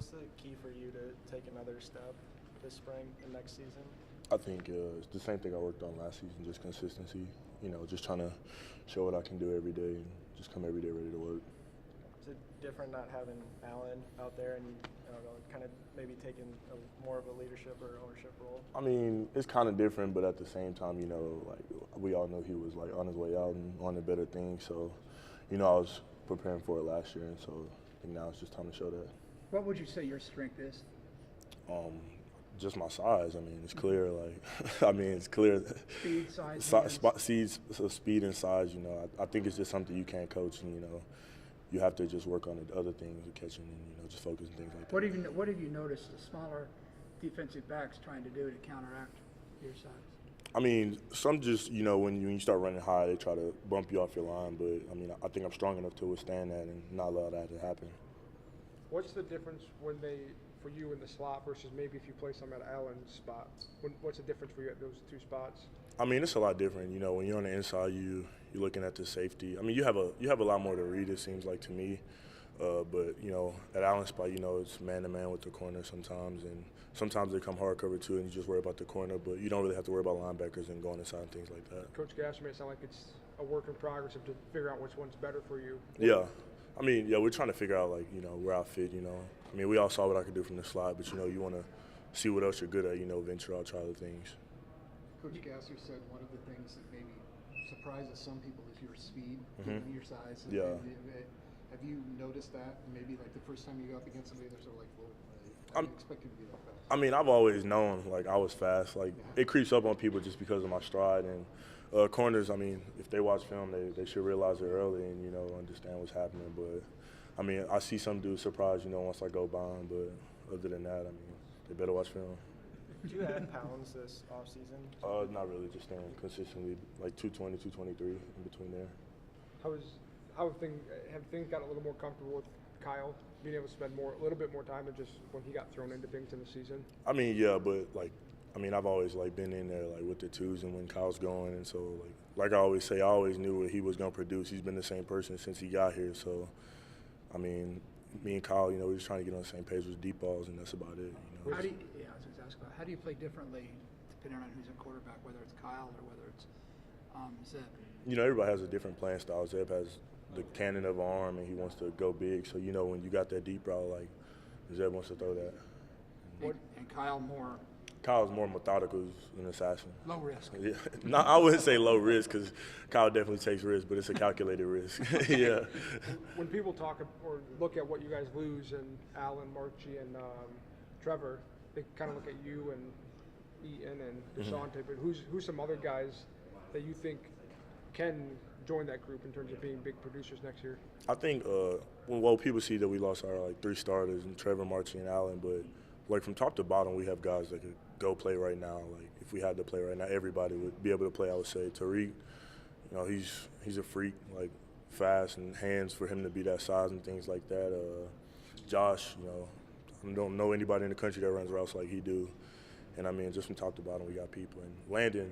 What's the key for you to take another step this spring and next season? I think it's the same thing I worked on last season, just consistency. Just trying to show what I can do every day and just come every day ready to work. Is it different not having Allen out there and kind of maybe taking more of a leadership or ownership role? I mean, it's kind of different, but at the same time, like we all know he was like on his way out and on to better things. So, I was preparing for it last year, and so I think now it's just time to show that. What would you say your strength is? Just my size. I mean, it's clear. It's clear. Speed, size, speed and size. I think it's just something you can't coach, and you have to just work on the other things, the catching, and just focus and things like that. What have you noticed the smaller defensive backs trying to do to counteract your size? I mean, some just when you start running high, they try to bump you off your line. But I mean, I think I'm strong enough to withstand that and not allow that to happen. What's the difference for you in the slot versus maybe if you play some at Allen's spot? What's the difference for you at those two spots? I mean, it's a lot different. When you're on the inside, you're looking at the safety. I mean, you have a lot more to read, it seems like to me. But at Allen's spot, it's man-to-man with the corner sometimes, and sometimes they come hard cover too, and you just worry about the corner. But you don't really have to worry about linebackers and going inside and things like that. Coach Gasser made it sound like it's a work in progress of to figure out which one's better for you. Yeah. I mean, yeah, we're trying to figure out, where I fit, I mean, we all saw what I could do from the slot, but, you want to see what else you're good at, venture out, try other things. Coach Gasser said one of the things that maybe surprises some people is your speed, given your size. Yeah. Have you noticed that? Maybe, the first time you go up against somebody, they're sort of like, whoa, I didn't expect you to be that fast. I mean, I've always known, I was fast. It creeps up on people just because of my stride. And corners, I mean, if they watch film, they should realize it early and, understand what's happening. But, I mean, I see some dudes surprised, once I go by them. But other than that, I mean, they better watch film. Did you add pounds this offseason? Not really, just staying consistently, 220, 223 in between there. Have things gotten a little more comfortable with Kyle being able to spend a little bit more time than just when he got thrown into things in the season? I mean, yeah, but I've always been in there with the twos and when Kyle's going, and so like I always say, I always knew what he was gonna produce. He's been the same person since he got here. So, I mean, me and Kyle, we're just trying to get on the same page with deep balls, and that's about it. I was going to ask about how do you play differently depending on who's a quarterback, whether it's Kyle or whether it's Zeb? Everybody has a different playing style. Zeb has the cannon of an arm, and he wants to go big. So when you got that deep route, Zeb wants to throw that. And Kyle more. Kyle's more methodical, he's an assassin. Low risk. Yeah. No, I wouldn't say low risk because Kyle definitely takes risks, but it's a calculated risk. Yeah. When people talk or look at what you guys lose and Allen, Marchie, and Trevor, they kind of look at you and Eaton and DeShante, but who's some other guys that you think can join that group in terms of being big producers next year? I think people see that we lost our 3 starters, and Trevor, Marchie, and Allen, but from top to bottom, we have guys that could go play right now. If we had to play right now, everybody would be able to play. I would say Tariq, he's a freak, fast and hands for him to be that size and things like that. Josh, I don't know anybody in the country that runs routes like he do. And I mean, just from top to bottom, we got people. And Landon,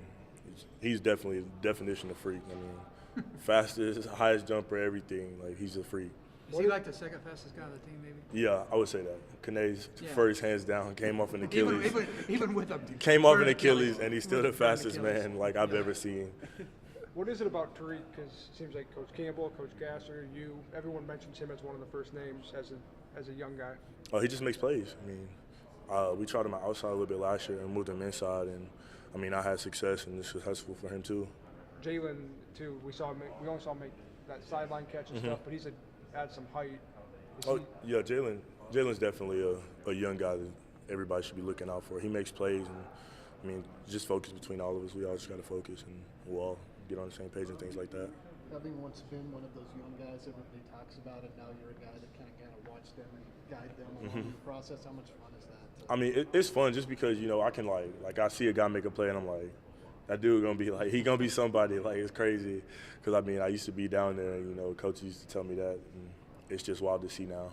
he's definitely a definition of freak. I mean, fastest, highest jumper, everything. He's a freak. Is he the second fastest guy on the team, maybe? Yeah, I would say that. Kanae's first hands down, came off an Achilles. Even with him. Came off an Achilles, and he's still the fastest man I've ever seen. What is it about Tariq? Because it seems like Coach Campbell, Coach Gasser, everyone mentions him as one of the first names as a young guy. Oh, he just makes plays. I mean, we tried him outside a little bit last year and moved him inside, and I mean, I had success, and it's successful for him too. Jalen too. We only saw him make that sideline catch and stuff, but he's add some height. Yeah, Jalen's definitely a young guy that everybody should be looking out for. He makes plays, and I mean, just focus between all of us. We all just got to focus, and we'll all get on the same page and things like that. Having once been one of those young guys everybody talks about, and now you're a guy that kind of watch them and guide them along the process. How much fun is that? I mean, it's fun just because I can I see a guy make a play, and I'm like, that dude gonna be he gonna be somebody. It's crazy because I mean, I used to be down there, and coaches used to tell me that, and it's just wild to see now.